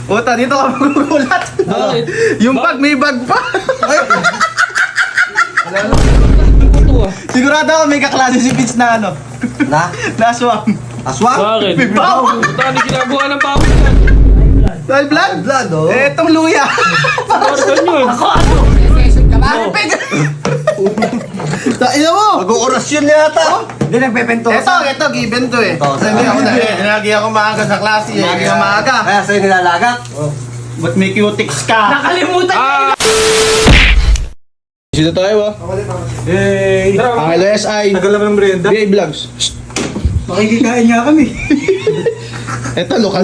Puta, dito ka magugulat. Bakit? Yung bag, may bag pa. Sigurado ako may kaklase si Pitch na ano. Na? Na aswang. Aswang? Bakit? May bawang. Ano ginagawa ng pawis yan? Dahil blood? Blood, oh. Eh, itong luya. Parang yun. Ina mo. Mag-orasyon yata. Hindi nagpepento Ito, given to eh. Ito, Sabi ako na eh. Lagi ako maaga sa klase eh. Lagi ako maaga. Kaya sa'yo nilalagat. Ba't may cutics ka? Nakalimutan Ah! Dito tayo ah. Hey! Ang LSI. Tagal naman ng merienda. BA Vlogs. Makikikain nga kami. Ito, lokal.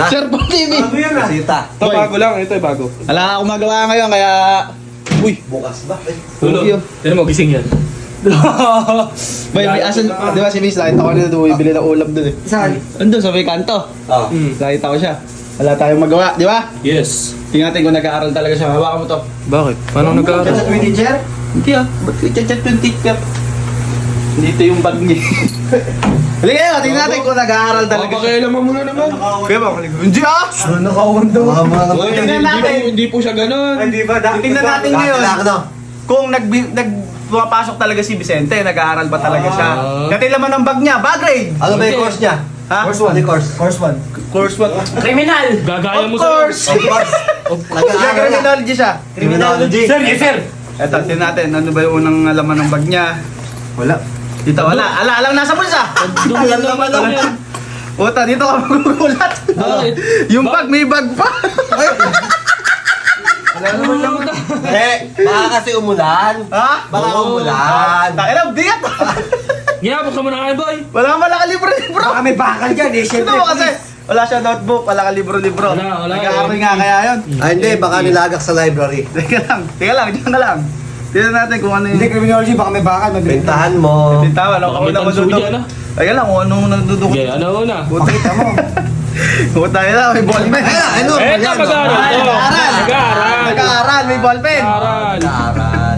Sir Pong TV. Ano yan ah? Sita. Ito bago lang, ito ay bago. Wala akong magawa ngayon kaya... Uy, Bukas ba? Tulog. Tulog. Yan mo, gising yan. Bay, asan, di ba si Miss, nakita ko nito, bumibili ng ulam dun eh. Saan? Andun sa may kanto. Oh. Nakita ko siya. Wala tayong magawa, di ba? Yes. Tingnan natin kung nag-aaral talaga siya. Hawakan mo to. Bakit? Paano nag-aaral? Sa Twitter? Hindi ah, ba't chat yung teacher? Dito yung bag niya. Halika kayo, tingnan natin kung nag-aaral talaga siya. Pakialaman mo na naman. Kaya ba? Hindi ah! Nakauwan daw. Oy, Tingnan natin. Hindi po siya ganun. Hindi ba? Tingnan natin ngayon. Kung pumapasok talaga si Vicente, nag-aaral ba talaga siya? Dati laman ng bag niya, bag grade! Ano ba yung course niya? Ha? Course 1. Ano yung course? Course 1. Course what? Criminal! Gagaya mo Of course! Of course. Yeah, Nag-aaral na. criminology siya. Criminology. Sir, yes sir! Eto, tingnan natin, ano ba yung unang laman ng bag niya? Wala. Dito, wala. Alang nasa bulsa! Alam naman lang yan. Puta, dito ka magugulat. Bakit? Yung bag, may bag pa. Baka kasi umulan. Ha? Baka umulan. Takina, bigat. Yeah, buksan mo na kayo, boy. Wala ka malaka libro-libro. Baka may bakal dyan eh. Ito Siyempre. mo kasi, wala siya notebook, wala ka libro-libro. Wala, Nag-aaral eh. nga kaya yun. Hindi, baka nilagak sa library. Teka lang, diyan ka lang. Tignan natin kung ano Hindi yung... criminology. Baka may bakal. Bentahan mo. Tintawa, Baka may tansuya na. Teka lang, kung anong nagdudukot. Okay, ano na? Pakita mo. Puta na, may ballpen. Ano? Eto, mag-aaral to. Nag-aaral. Nag-aaral. Nag-aaral, may ballpen. Nag-aaral. Nag-aaral.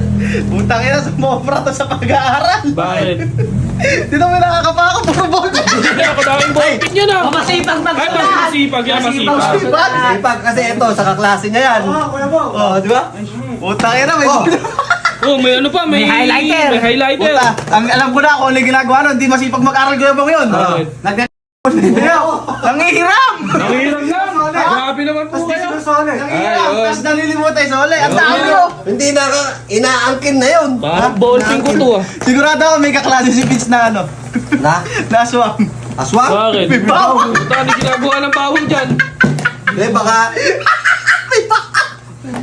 Putang ina, sumobra to sa pag-aaral. Bakit? Dito may nakakapako, puro ballpen. Hindi ako daming ballpen yan ah. Masipag Ay, magsasahan! masipag yan, masipag. Masipag. Sipag kasi ito, sa kaklase niya yan. Kuya mo. Oh, di ba? Putang ina, may Oh. Oh, may ano pa, may May highlighter. May highlighter. Puta, ang alam ko na kung ano yung ginagawa nun, hindi masipag mag-aral ko yung yun. Bakit? Nangihiram! Nangihiram lang. Grabe naman po kayo. Nangihiram, Ayun. tapos nalilimutay sa uli. Ang dami mo! Hindi na inaangkin na yun. Parang ballpen ko to ah. Sigurado ako may kaklase si Pitch na ano, Na? na aswang. Aswang? Bakit? May bawang! Ito, ano ginagawa ng bawang dyan? Hindi, baka...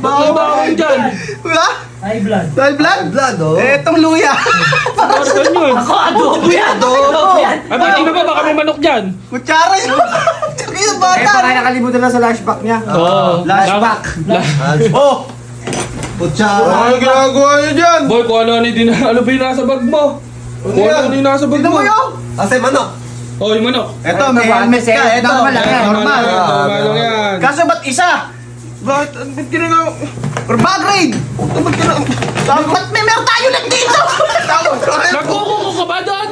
Ba't may bawang dyan? Wala? High blood. Dahil blood? Blood, oh. Eh, itong luya. Parang yun. Ako, adobo yan! Adobo. yan! Ay, ba't tingnan ba baka may manok dyan? Kutsara yun. Tsaka yung Eh, baka bata. nakalimutan na sa flashback niya. Oo. Flashback. Oh! Kutsara. Ano ginagawa niyo dyan? Boy, kung ano ba yung nasa bag mo? Kung ano yung nasa bag Tignan mo? mo yun. Kasi manok. Oh, yung manok. Ito, may helmet ka. Ito, Normal lang yan. normal. Normal lang yan. Kaso ba't isa? Ba't ginagawa? Or bag raid! Ba't ginagawa? Ba't may meron tayo lang dito? Nagkukuko ka ba doon?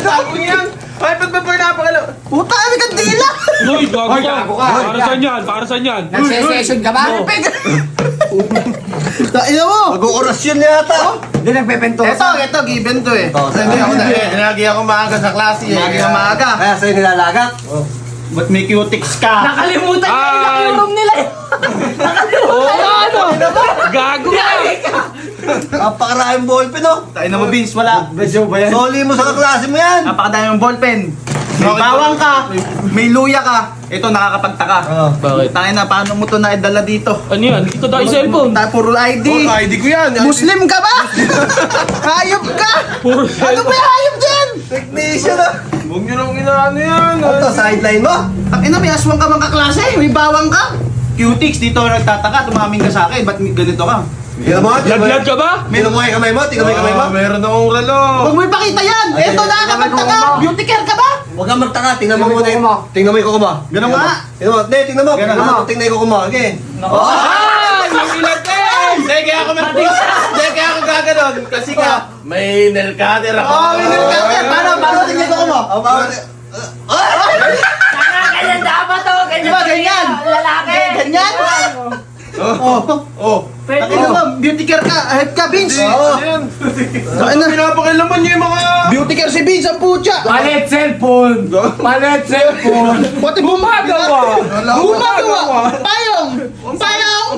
Sabi niyan. Ay, ba't ba napakala? Puta, may kandila! Uy, gago Hoy, gago ka. Para saan yan? Para saan yan? Nagsesession ka ba? Ina mo! Mag-orasyon yata. Hindi nagpepento Ito, given to eh. Ito, Sabi ako na eh. Lagi ako maaga sa klase eh. Lagi ako maaga. Kaya sa'yo nilalagat. Ba't may cutics ka? Nakalimutan niya yung Ay. room nila eh! Oo, ano? Gago ka! Napakaraming ballpen, oh. Tayo na mo, Vince, wala. Medyo ba yan? Soli mo sa kaklase mo yan. Napakadaming ballpen. May bawang ka, may luya ka. Ito, nakakapagtaka. Bakit? Tayo na, paano mo ito naidala dito? Ano yan? Ito tayo cellphone. Puro ID. ID ko yan. Muslim ka ba? Hayop ka! Puro Ano cellphone. ba yung hayop dyan? Technician, ah. Huwag nyo nang inaano yan. Ito, sideline mo. Ang ina, may aswang ka mga kaklase. May bawang ka. Cutics, dito nagtataka. Tumaming ka sa akin. Ba't ganito ka? Tingnan mo, tingnan mo. Laglag ka ba? Tingnan mo yung kamay mo, tingnan mo yung kamay mo. Meron akong relo. Huwag mo ipakita yan. Ay, Ito, nakakapagtaka. Beauty care ka ba? Huwag kang magtaka, tingnan mo muna yung... Tingnan mo yung kuko mo. Ganun nga. Tingnan mo, hindi, tingnan mo. Ganun Tingnan mo, nga. tingnan yung kuko mo. Okay. Ah! Nangilatin! Hindi, kaya ako Hindi, kaya ako gaganon. Kasi ka, may nerkader ako. Oo, may nerkader. Paano tingnan ko mo? Ganyan dapat to! Ganyan Diba, ganyan? Lalaki! Oh. Tingnan mo, beauty care ka. Ahead ka, Vince. Oo. Pinapakilaman niyo yung mga... Beauty care si Vince, ang putya. Palit cellphone! Palit cellphone! Pati Gumagawa! Gumagawa. Payong. Payong.